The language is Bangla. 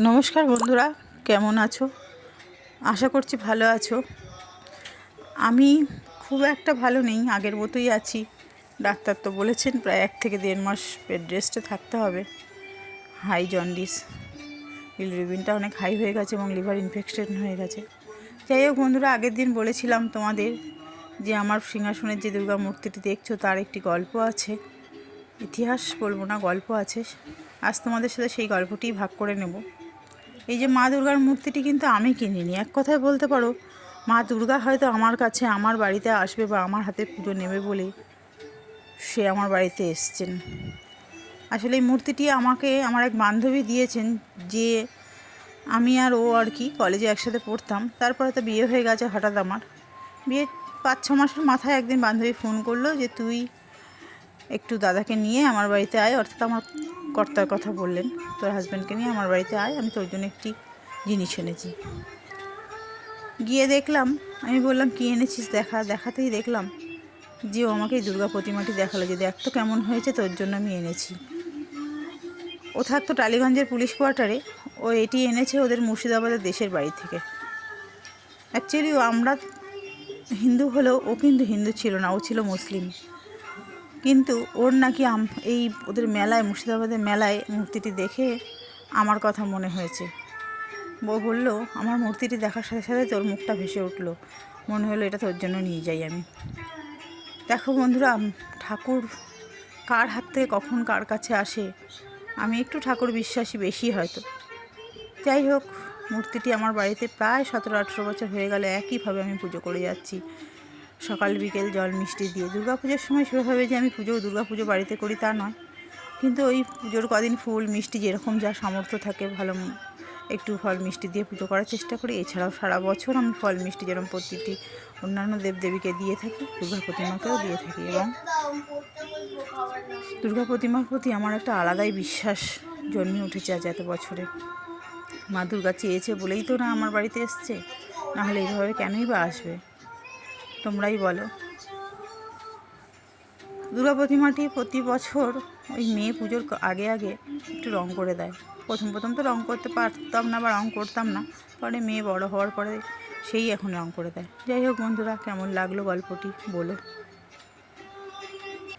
নমস্কার বন্ধুরা, কেমন আছো? আশা করছি ভালো আছো। আমি খুব একটা ভালো নেই, আগের মতোই আছি। ডাক্তার তো বলেছেন প্রায় 1 থেকে 1.5 মাস বেড রেস্টে থাকতে হবে। হাই জন্ডিস, বিলিরুবিনটা অনেক হাই হয়ে গেছে এবং লিভার ইনফেকশন হয়ে গেছে। যাই হোক বন্ধুরা, আগের দিন বলেছিলাম তোমাদের যে আমার সিংহাসনের যে দুর্গা মূর্তিটি দেখছো তার একটি গল্প আছে। ইতিহাস বলবো না, গল্প আছে। আজ তোমাদের সাথে সেই গল্পটিই ভাগ করে নেব। এই যে মা দুর্গার মূর্তিটি কিন্তু আমি কিনিনি। এক কথায় বলতে পারো মা দুর্গা হয়তো আমার কাছে, আমার বাড়িতে আসবে বা আমার হাতে পুজো নেবে বলে সে আমার বাড়িতে এসছেন। আসলে এই মূর্তিটি আমাকে আমার এক বান্ধবী দিয়েছেন, যে আমি আর ও আর কি কলেজে একসাথে পড়তাম। তারপরে তো বিয়ে হয়ে গেছে হঠাৎ। আমার বিয়ে 5-6 মাসের মাথায় একদিন বান্ধবী ফোন করলো যে তুই একটু দাদাকে নিয়ে আমার বাড়িতে আয়, অর্থাৎ আমার কর্তার কথা বললেন, তোর হাজব্যান্ডকে নিয়ে আমার বাড়িতে আয়, আমি তোর জন্য একটি জিনিস এনেছি। গিয়ে দেখলাম, আমি বললাম কী এনেছিস দেখাতেই দেখলাম যে ও আমাকে এই দুর্গা প্রতিমাটি দেখালো, যে দেখ তো কেমন হয়েছে, তোর জন্য আমি এনেছি। ও থাকতো টালিগঞ্জের পুলিশ কোয়ার্টারে। ও এটি এনেছে ওদের মুর্শিদাবাদের দেশের বাড়ি থেকে। অ্যাকচুয়ালি আমরা হিন্দু হলেও ও কিন্তু হিন্দু ছিল না, ও ছিল মুসলিম। কিন্তু ওর নাকি এই ওদের মেলায়, মুর্শিদাবাদের মেলায় মূর্তিটি দেখে আমার কথা মনে হয়েছে। বউ বলল, আমার মূর্তিটি দেখার সাথে সাথে তোর মুখটা ভেসে উঠলো, মনে হলো এটা তোর জন্য নিয়ে যাই আমি। দেখো বন্ধুরা, ঠাকুর কার হাত থেকে কখন কার কাছে আসে। আমি একটু ঠাকুর বিশ্বাসী বেশি হয়তো। যাই হোক, মূর্তিটি আমার বাড়িতে প্রায় 17-18 বছর হয়ে গেল একইভাবে আমি পুজো করে যাচ্ছি, সকাল বিকেল জল মিষ্টি দিয়ে। পুজোর সময় সেভাবে যে আমি দুর্গা পুজো বাড়িতে করি তা নয়, কিন্তু ওই পুজোর কদিন ফুল মিষ্টি যেরকম যা সামর্থ্য থাকে ভালো একটু ফল মিষ্টি দিয়ে পুজো করার চেষ্টা করি। এছাড়াও সারা বছর আমি ফল মিষ্টি যেরকম প্রতিটি অন্যান্য দেবদেবীকে দিয়ে থাকি, দুর্গা প্রতিমাকেও দিয়ে থাকি। এবং দুর্গা প্রতিমার প্রতি আমার একটা আলাদাই বিশ্বাস জন্মে উঠেছে আজ এত বছরে। মা দুর্গা চেয়েছে বলেই তো না আমার বাড়িতে এসছে, নাহলে এইভাবে কেনই বা আসবে, তোমরাই বলো। দুর্গা প্রতিমাটি প্রতি বছর ওই মেয়ে পুজোর আগে একটু রং করে দেয়। প্রথম তো রং করতে পারতাম না বা রং করতাম না, পরে মেয়ে বড় হওয়ার পরে সেই এখন রং করে দেয়। যাই হোক বন্ধুরা, কেমন লাগলো গল্পটি বলো।